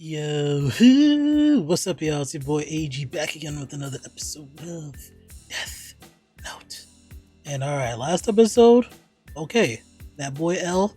Yo, what's up, y'all? It's your boy Aege back again with another episode of Death Note. And alright, last episode, okay, that boy L,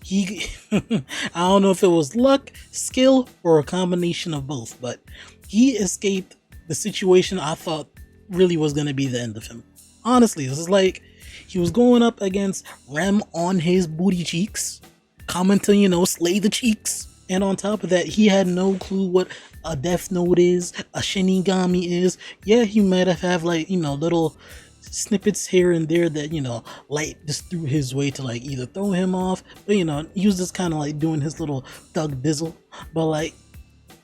he, I don't know if it was luck, skill, or a combination of both, but he escaped the situation I thought really was going to be the end of him. Honestly, this is like, he was going up against Rem on his booty cheeks, coming to, slay the cheeks. And on top of that, he had no clue what a death note is, a shinigami is. Yeah, he might have little snippets here and there that, light just threw his way to either throw him off, but he was just kind of doing his little thug dizzle. But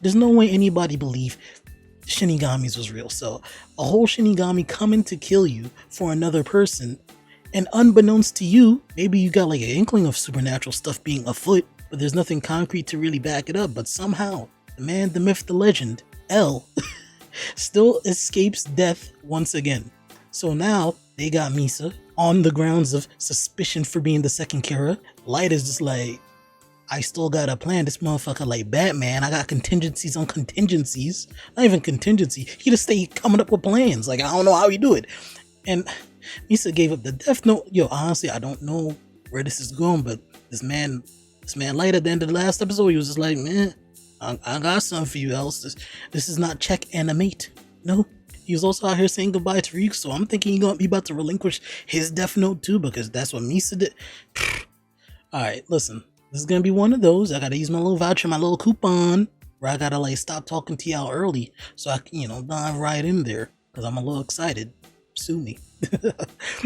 there's no way anybody believed shinigamis was real. So a whole shinigami coming to kill you for another person, and unbeknownst to you, maybe you got an inkling of supernatural stuff being afoot, but there's nothing concrete to really back it up. But somehow, the man, the myth, the legend, L, still escapes death once again. So now, they got Misa on the grounds of suspicion for being the second Kira. Light is just I still got a plan. This motherfucker like Batman. I got contingencies on contingencies. Not even contingency. He just stay coming up with plans. I don't know how he do it. And Misa gave up the death note. Yo, honestly, I don't know where this is going, but this man Light at the end of the last episode, he was just like, man, I got something for you else. This is not check and a mate. No. He was also out here saying goodbye to Ryuk, so I'm thinking he about to relinquish his death note too, because that's what Misa did. Alright, listen. This is gonna be one of those. I gotta use my little voucher, my little coupon, where I gotta stop talking to y'all early so I can, dive right in there, because I'm a little excited. Sue me.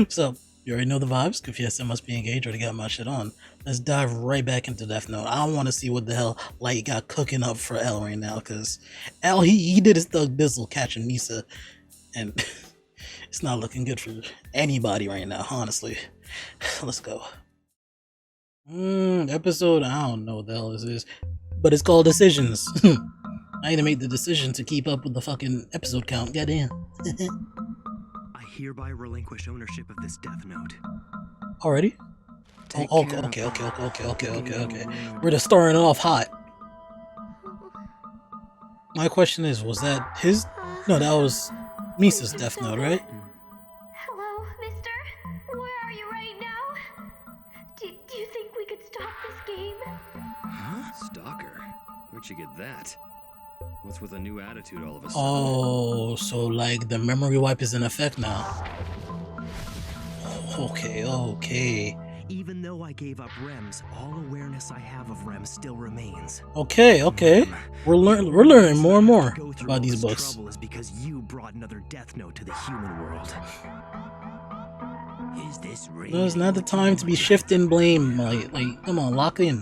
So, you already know the vibes. Confess I must be engaged, already got my shit on. Let's dive right back into Death Note. I don't want to see what the hell Light got cooking up for L right now, because L, he did his thug dizzle catching Misa, and it's not looking good for anybody right now, honestly. Let's go. Episode, I don't know what the hell this is, but it's called Decisions. I need to make the decision to keep up with the fucking episode count. Goddamn. I hereby relinquish ownership of this death note. Already? Oh, okay. We're just starting off hot. My question is, was that his? No, that was Misa's death note, right? Hello, mister? Where are you right now? Do you think we could stop this game? Huh? Stalker? Where'd you get that? What's with a new attitude all of a sudden? Oh, so the memory wipe is in effect now. Okay. Even though I gave up Rems, all awareness I have of Rems still remains. Okay. We're learning more and more about these books. Trouble is because you brought another death note to the human world. Is this real? No, it's not the time to be shifting blame. Come on, lock in.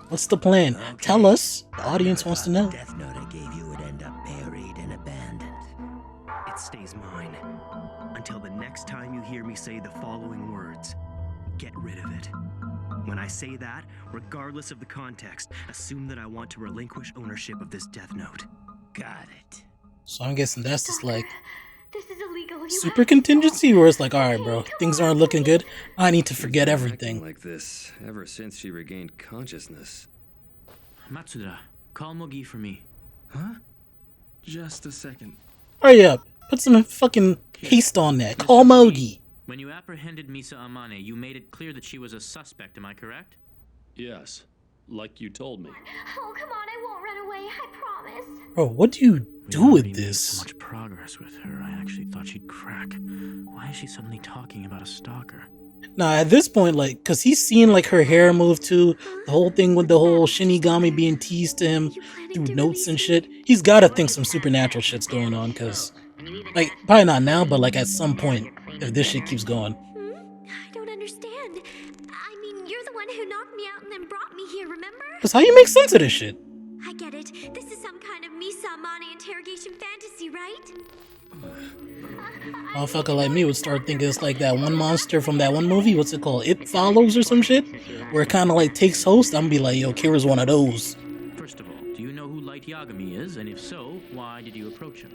What's the plan? Okay. Tell us. The audience wants to know. The death note I gave you would end up buried and abandoned. It stays mine until the next time you hear me say the following words. Get rid of it. When I say that, regardless of the context, assume that I want to relinquish ownership of this death note. Got it. So I'm guessing that's just this is illegal. Super contingency, where it's alright, bro, things aren't looking good. I need to forget everything. Like this ever since she regained consciousness. Matsuda, call Mogi for me. Huh? Just a second. Hurry up. Put some fucking haste on that. Call Mogi. When you apprehended Misa Amane, you made it clear that she was a suspect, am I correct? Yes, like you told me. Oh, come on, I won't run away, I promise. Bro, what do you do with this? So much progress with her, I actually thought she'd crack. Why is she suddenly talking about a stalker? Nah, at this point, cause he's seen her hair move too, the whole thing with the whole Shinigami being teased to him through notes and shit. He's gotta think some supernatural shit's going on, cause, probably not now, but at some point, if this shit keeps going. I don't understand. I mean, you're the one who knocked me out and then brought me here, remember? Cause how you make sense of this shit? I get it. This is some kind of Misa Amane interrogation fantasy, right? Motherfucker like me would start thinking it's that one monster from that one movie. What's it called? It Follows or some shit? Where it kind of takes host. I'm gonna be like, yo, Kira's one of those. First of all, do you know who Light Yagami is? And if so, why did you approach him?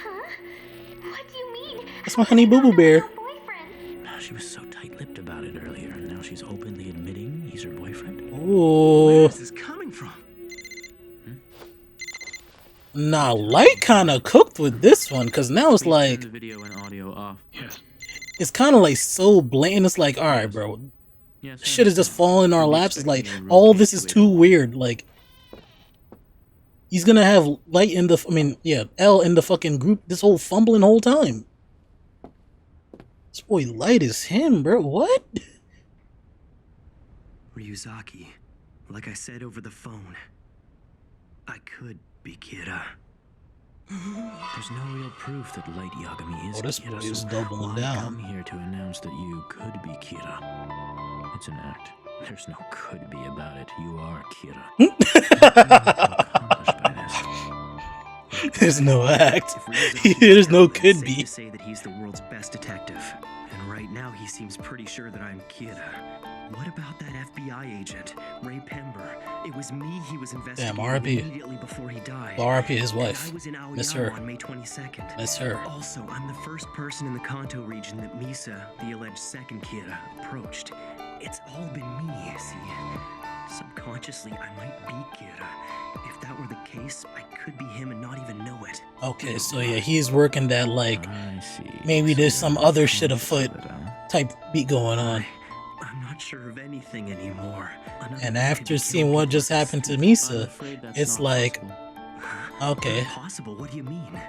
Huh? What do you mean? That's my honey boo boo bear. Boyfriend. She was so tight-lipped about it earlier, and now she's openly admitting he's her boyfriend. Ooh. Where is this coming from? Nah, Light kind of cooked with this one, because now it's Please turn like, the video and audio off. Yes. it's kind of like so blatant. It's like, alright, bro, Yes, I shit is just understand. falling in our We'll be laps. It's like, expecting you in room all this is too 8280. weird. Like, he's gonna have Light in the, L in the fucking group this whole fumbling whole time. This boy Light is him, bro. What? Ryuzaki, like I said over the phone, I could be Kira. There's no real proof that Light Yagami is Oh, this Kira, boy is so doubling why down. come here to announce that you could be Kira? It's an act. There's no could be about it. You are Kira. Accomplished by this. There's no act. If Ryuzaki's There's no dead, could it's safe be. to say that he's the world's best detective, and right now he seems pretty sure that I'm Kira. What about that FBI agent, Ray Pember? It was me he was investigating RIP. immediately before he died. RIP his And wife. I was in Miss Aoyama her. on May 22nd. Miss her. Also, I'm the first person in the Kanto region that Misa, the alleged second Kira, approached. It's all been me, see? Subconsciously, I might be Kira. If that were the case, I could be him and not even know it. Okay, so yeah, he's working that like I see. maybe there's So some you're other shit conscious afoot of it, huh? type beat going on. I'm not sure of anything anymore. Another And way to after be seeing killed what before just it's happened to I'm Misa, afraid that's it's not like, possible. okay. Impossible? What do you mean?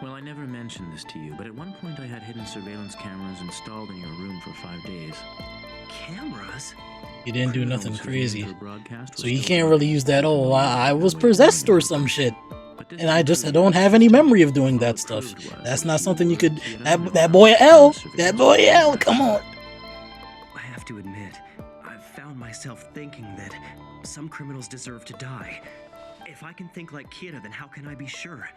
Well, I never mentioned this to you, but at one point I had hidden surveillance cameras installed in your room for 5 days. Cameras? He didn't do Criminals nothing whose crazy. names were broadcast So were he still can't really targeted. use that, oh, I was No way possessed to or know some them. shit. But this And I didn't don't prove have it. any memory of doing All that it stuff. proved was That's that not you something you were could, Kira that Minoru boy in L, the that surveillance boy L, cameras. come on. I have to admit, I've found myself thinking that some criminals deserve to die. If I can think like Kira, then how can I be sure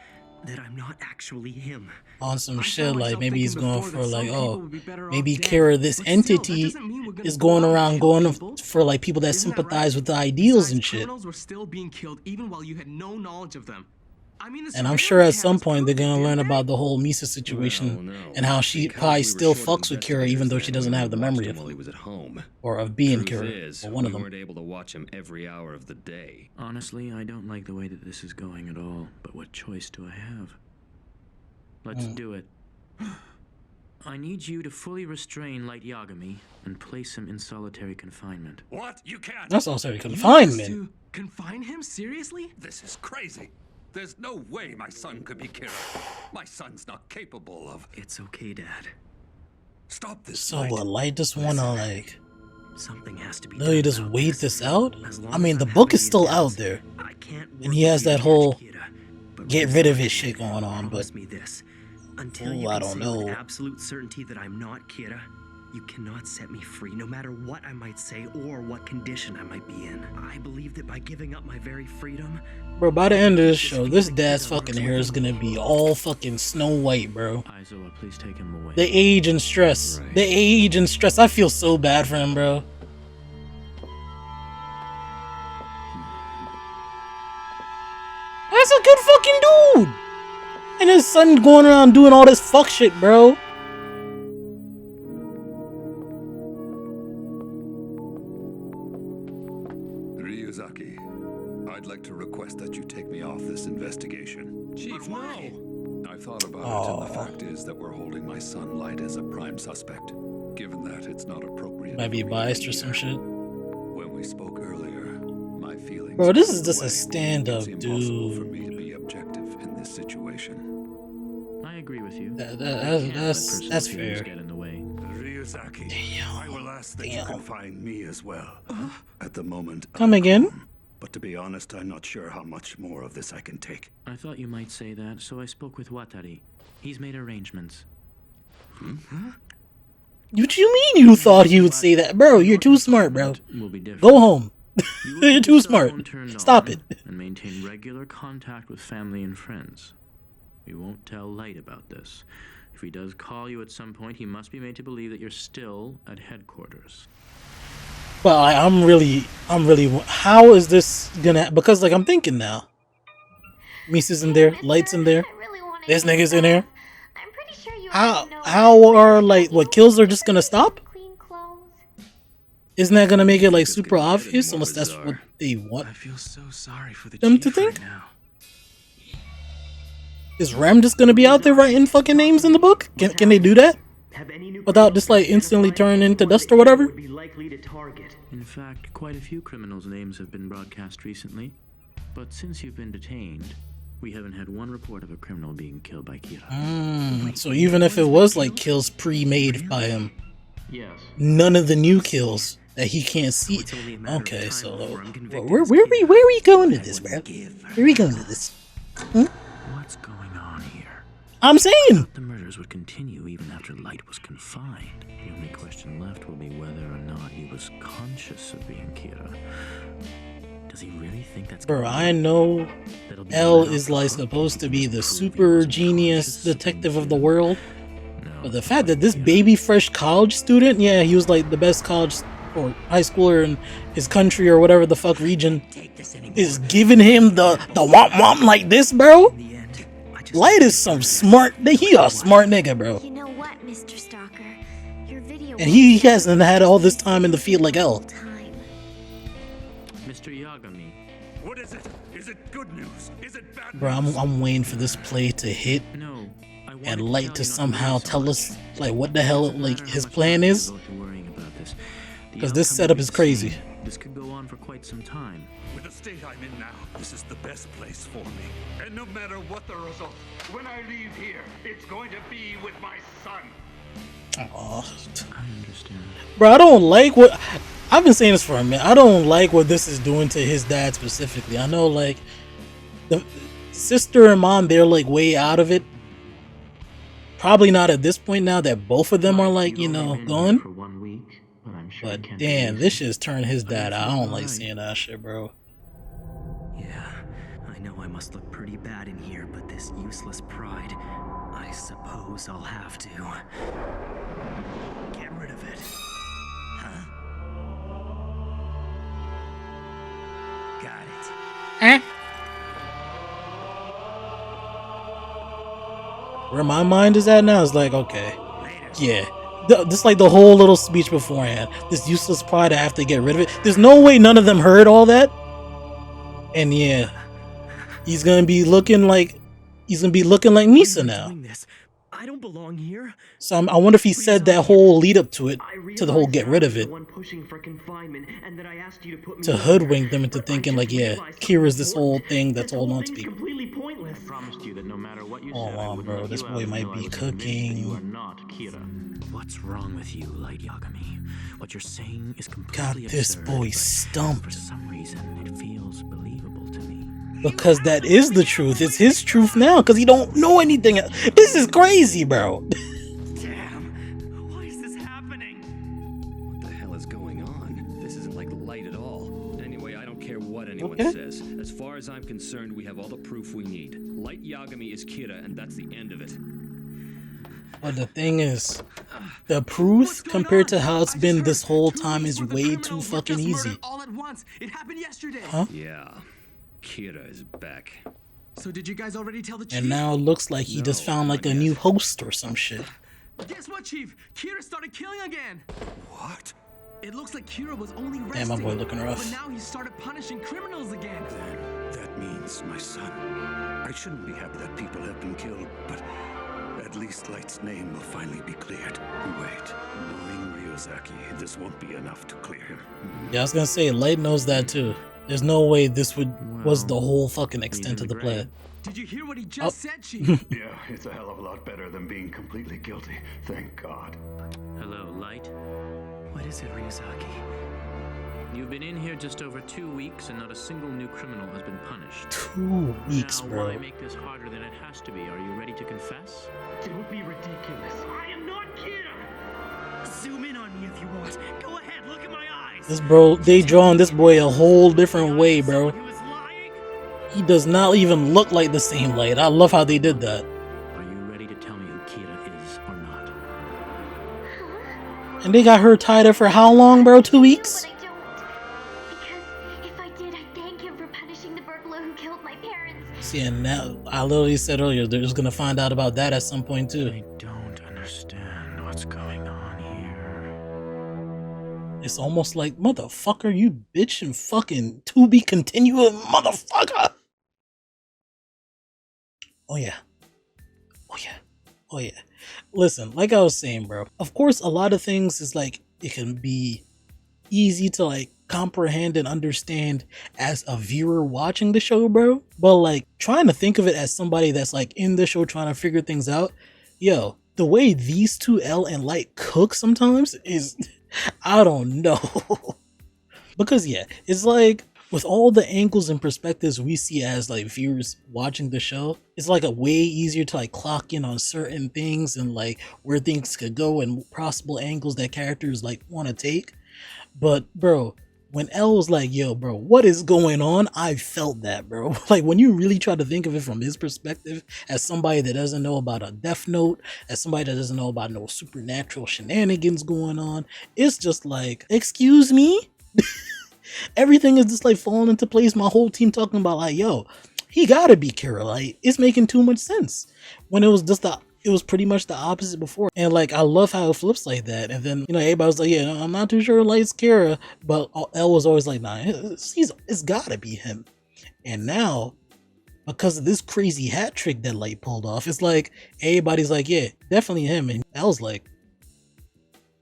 that I'm not actually him? On some I shit, found like myself maybe he's thinking going before for that like, some people oh, would be better maybe off dead. Kara, this But still, that entity doesn't mean we're gonna is go going out and around kill going people. for like people that Isn't that sympathize right? with the ideals Besides, and shit. criminals were still being killed even while you had no knowledge of them. I mean, the And I'm sure at surveillance some cameras point they're proved it, gonna learn didn't about they? the whole Misa situation Well, no, and how she because probably we were still short fucks with Kira even though she investigators doesn't then. have the We watched memory him of while he him was at home. or of being Truth Kira is, or one of we them. weren't able to watch him every hour of the day. Honestly, I don't like the way that this is going at all, but what choice do I have? Let's do it. I need you to fully restrain Light Yagami and place him in solitary confinement. What? You can't. That's also You want us confinement. to confine him? Seriously? This is crazy. There's no way my son could be Kira. My son's not capable of. It's okay, Dad. Stop this. So Light. what? Light just wanna like Something has to be literally done just about wait this. this out? As long I as mean, I'm the book having is still these out doubts, there. I can't And work he has with you that to whole catch Kira. But get rid of Ryuzaki, his shit going on, promise but me this. Until oh, you I can don't say with know. absolute certainty that I'm not Kira, you cannot set me free, no matter what I might say or what condition I might be in. I believe that by giving up my very freedom, Bro, by the end of this show, this dad's fucking hair is gonna be all fucking Snow White, bro. Aizawa, please take him away. The age and stress. Right. The age and stress. I feel so bad for him, bro. That's a good fucking dude. And his son going around doing all this fuck shit, bro. Ryuzaki, I'd like to request that you take me off this investigation. Chief, no. I've thought about it, Aw. and the fact is that we're holding my son Light as a prime suspect. Given that, it's not appropriate. Might be for me to biased or some here. shit. When we spoke earlier, my feelings. Bro, this got is in just the a way. stand-up, It's impossible for dude. me to be objective in this situation. I agree with you. That- You that- can't let that's- personal that's feelings fair. get in the way. Ryuzaki, Damn. I will ask that Damn. you confine me as well. At the moment, Come I'm again? calm, but to be honest, I'm not sure how much more of this I can take. I thought you might say that, so I spoke with Watari. He's made arrangements. What you mean you thought he would say that? Bro, you're too smart, bro. Will be different. Go home. You will You're keep too your cell smart. phone turned Stop on it. And maintain regular contact with family and friends. We won't tell Light about this. If he does call you at some point, he must be made to believe that you're still at headquarters. But I'm really, how is this gonna, because like I'm thinking now. Misa's in there, Light's in there, I really wanna this hear nigga's in that. there. I'm pretty sure you How, already know how that. are like, what kills are just gonna stop? Clean clothes. Isn't that gonna make it like It's super getting obvious more unless that's bizarre. what they want? I feel so sorry for the Them chief to think? right now. Is Ram just gonna be out there writing fucking names in the book? Can they do that? Have any new Without just like instantly turning into dust or whatever? would be likely to target. In fact, quite a few criminals' names have been broadcast recently. But since you've been detained, we haven't had one report of a criminal being killed by Kira. So even if it was like kills pre-made by him, Yes. none of the new kills that he can't see. It's only a matter of Okay, time so before I'm convicted where as are Kira. we going with this, I bro? wouldn't give Where are we going with this? What's going on here? I'm saying. The murders would continue even after Light was confined. The only question left will be whether or not he was conscious of being Kira. Does he really think that's Bro, gonna I work? know That'll be L enough is like proof supposed to to be the prove he super wasn't genius conscious of detective being of the Kira. world. No, But the fact that fuck this Kira. baby fresh college student, yeah, he was like the best college or high schooler in his country or whatever the fuck region, is giving him the womp womp like this, bro. In the end, I just Light is some smart. He a smart nigga, bro. You know what, Mr. Stalker? Your video. And he hasn't had all this time in the field like L. Time. Mr. Yagami, What is it? Is it good news? Is it bad Bro, news? I'm waiting for this play to hit no. I wanted and to Light tell to you not somehow worry so tell much. us like what the hell Doesn't like matter his how much plan time is. you devote to worrying about this. The Because this outcome setup will is be the crazy. same. This could go on for quite some time. With the state I'm in now, this is the best place for me. And no matter what the result, when I leave here, it's going to be with my son. Aw. I understand. Bro, I don't like what I've been saying this for a minute. I don't like what this is doing to his dad specifically. I know like the sister and mom, they're like way out of it. Probably not at this point now that both of them are like, you know, gone. For 1 week, but I'm sure But it can't damn, be this easy. shit's turned his dad out. I don't like Alright. seeing that shit, bro. Yeah, I know I must look pretty bad in here, but this useless pride, I suppose I'll have to get rid of it. Huh? Got it. Where my mind is at now is like, okay, yeah. Just like the whole little speech beforehand. This useless pride, I have to get rid of it. There's no way none of them heard all that. And yeah, he's gonna be looking like Misa now. Doing this. I don't belong here. So I wonder if he said that whole lead up to it, to the whole get rid of it, The one pushing for confinement, and that I asked you to put me to in hoodwink there. them into But I thinking just like, yeah, realized Kira's something this whole important. thing that's This holding whole on to thing's people. completely pointless. I promised you that no matter what you Oh, said, I wow, wouldn't bro, let this you boy out might until I be was convinced that you cooking. are not Kira. What's wrong with you, Light Yagami? What you're saying is Got completely this absurd, boy but for stumped. some reason, it feels believable to me. Because that is the truth. It's his truth now, because he don't know anything. This is crazy, bro. Damn! Why is this happening? What the hell is going on? This isn't like Light at all. Anyway, I don't care what anyone Okay. says. As far as I'm concerned, we have all the proof we need. Light Yagami is Kira, and that's the end of it. But the thing is, the proof compared to how it's been this whole time is way too fucking easy. All at once. It happened yesterday. Huh? Yeah, Kira is back. So did you guys already tell the chief? And now it looks like he just No, found like not a new yet. host or some shit. Guess what, Chief? Kira started killing again. What? It looks like Kira was only resting. Damn, my boy looking rough. But now he started punishing criminals again. Then that means my son. I shouldn't be happy that people have been killed, but at least Light's name will finally be cleared. Wait, knowing Ryozaki, this won't be enough to clear him. Yeah, I was gonna say, Light knows that too. There's no way this was the Well, whole fucking extent of the play. Did you hear what he Oh. just said, Chief? Yeah, it's a hell of a lot better than being completely guilty. Thank God. Hello, Light. What is it, Ryuzaki? You've been in here just over 2 weeks, and not a single new criminal has been punished. 2 weeks, Now, bro. why make this harder than it has to be? Are you ready to confess? Don't be ridiculous. I am not Kira! Zoom in on me if you want. Go ahead, look at my eyes. This bro, they drawing this boy a whole different way, bro. Someone who is lying? He does not even look like the same Light. I love how they did that. Are you ready to tell me who Kira is or not? And they got her tied up for how long, bro? 2 weeks? But I don't. Because if I did, I'd thank him for punishing the burglar who killed my parents. See, and now I literally said earlier they're just gonna find out about that at some point too. I don't understand what's going on here. It's almost like motherfucker, you bitch and fucking to be continuing, motherfucker. Oh yeah, Oh yeah. Listen, like I was saying, bro. Of course, a lot of things is like it can be easy to like comprehend and understand as a viewer watching the show, bro. But like trying to think of it as somebody that's like in the show trying to figure things out, yo, the way these two L and Light cook sometimes is I don't know. Because yeah, it's like with all the angles and perspectives we see as like viewers watching the show, it's like a way easier to like clock in on certain things and like where things could go and possible angles that characters like want to take. But bro, when L was like, yo bro, what is going on? I felt that, bro. Like when you really try to think of it from his perspective as somebody that doesn't know about a death note, as somebody that doesn't know about no supernatural shenanigans going on, it's just like, excuse me? Everything is just like falling into place. My whole team talking about like, yo, he gotta be Kira. Like, it's making too much sense. When it was just it was pretty much the opposite before. And like, I love how it flips like that. And then, you know, everybody was like, yeah, no, I'm not too sure Light's Kira. But L was always like, nah, it's gotta be him. And now, because of this crazy hat trick that Light pulled off, it's like, everybody's like, yeah, definitely him. And L's like,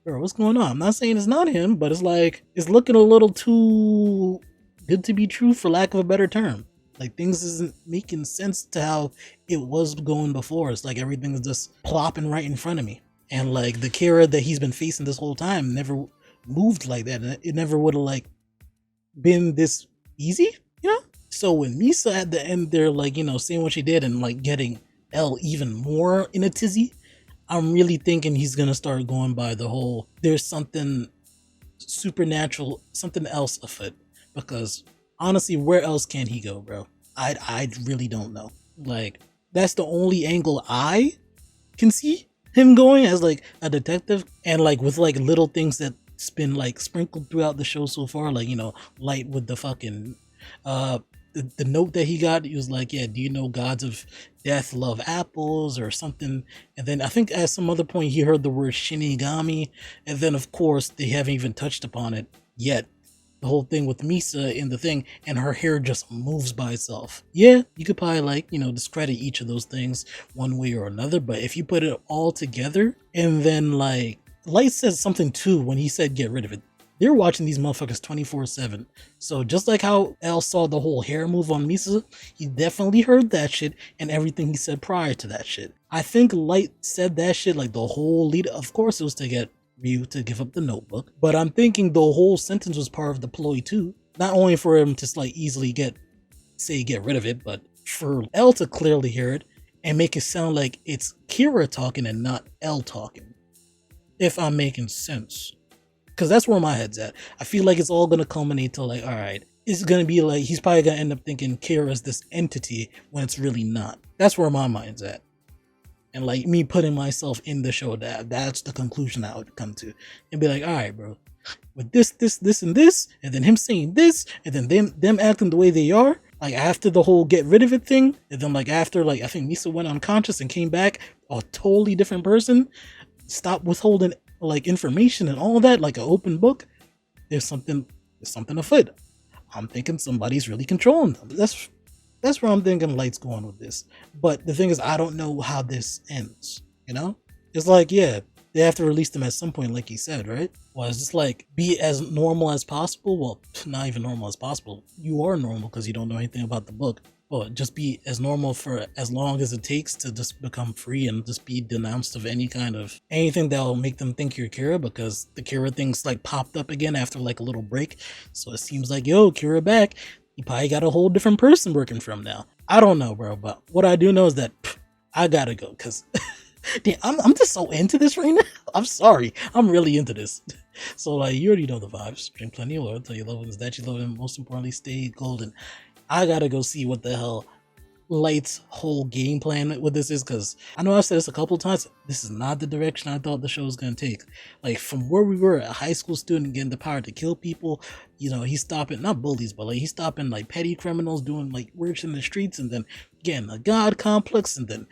bro, what's going on? I'm not saying it's not him, but it's like, it's looking a little too good to be true, for lack of a better term. Like, things isn't making sense to how it was going before. It's like everything's just plopping right in front of me. And like the Kira that he's been facing this whole time never moved like that. And it never would have like been this easy, you know? So when Misa at the end there, like, you know, seeing what she did and like getting L even more in a tizzy, I'm really thinking he's gonna start going by the whole there's something supernatural, something else afoot. Because honestly, where else can he go, bro? I really don't know. Like, that's the only angle I can see him going as like a detective, and like with like little things that's been like sprinkled throughout the show so far, like, you know, Light with the fucking the note that he got. He was like, yeah, do you know gods of death love apples or something? And then I think at some other point he heard the word Shinigami, and then of course they haven't even touched upon it yet, the whole thing with Misa in the thing, and her hair just moves by itself. Yeah, you could probably like, you know, discredit each of those things one way or another, but if you put it all together, and then like Light says something too when he said get rid of it. They're watching these motherfuckers 24/7. So just like how L saw the whole hair move on Misa, he definitely heard that shit and everything he said prior to that shit. I think Light said that shit like the whole lead. Of course it was to get Ryu to give up the notebook, but I'm thinking the whole sentence was part of the ploy too. Not only for him to like easily get rid of it, but for L to clearly hear it and make it sound like it's Kira talking and not L talking. If I'm making sense. Because that's where my head's at. I feel like it's all going to culminate to like, all right, it's going to be like, he's probably going to end up thinking Kira is this entity when it's really not. That's where my mind's at. And like me putting myself in the show, that's the conclusion I would come to. And be like, all right, bro, with this, and this, and then him saying this, and then them acting the way they are, like after the whole get rid of it thing, and then like after, like, I think Misa went unconscious and came back a totally different person, stop withholding like information and all that, like an open book. There's something afoot. I'm thinking somebody's really controlling them. That's where I'm thinking Light's going with this. But the thing is, I don't know how this ends, you know? It's like, yeah, they have to release them at some point, like he said, right? Well, it's just like, be as normal as possible. Well, not even normal as possible. You are normal because you don't know anything about the book. Well, just be as normal for as long as it takes to just become free and just be denounced of anything that will make them think you're Kira, because the Kira thing's like popped up again after like a little break. So it seems like, yo, Kira back. You probably got a whole different person working for him now. I don't know, bro, but what I do know is that I gotta go, because damn, I'm just so into this right now. I'm sorry. I'm really into this. So like, you already know the vibes. Drink plenty of water, tell your loved ones that you love them. Most importantly, stay golden. I gotta go see what the hell Light's whole game plan with this is, because I know I've said this a couple times. This is not the direction I thought the show was gonna take. Like, from where we were, a high school student getting the power to kill people, you know, he's stopping, not bullies, but like he's stopping like petty criminals doing like weird shit in the streets, and then getting a god complex, and then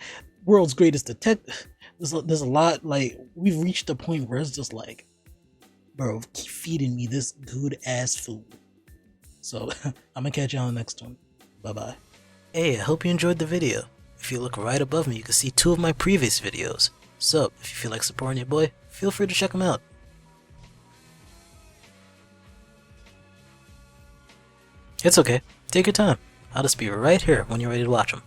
world's greatest detective. There's a lot. Like, we've reached a point where it's just like, bro, keep feeding me this good ass food. So I'm gonna catch you on the next one. Bye bye. Hey, I hope you enjoyed the video. If you look right above me, you can see 2 of my previous videos. So, if you feel like supporting your boy, feel free to check them out. It's okay, take your time. I'll just be right here when you're ready to watch them.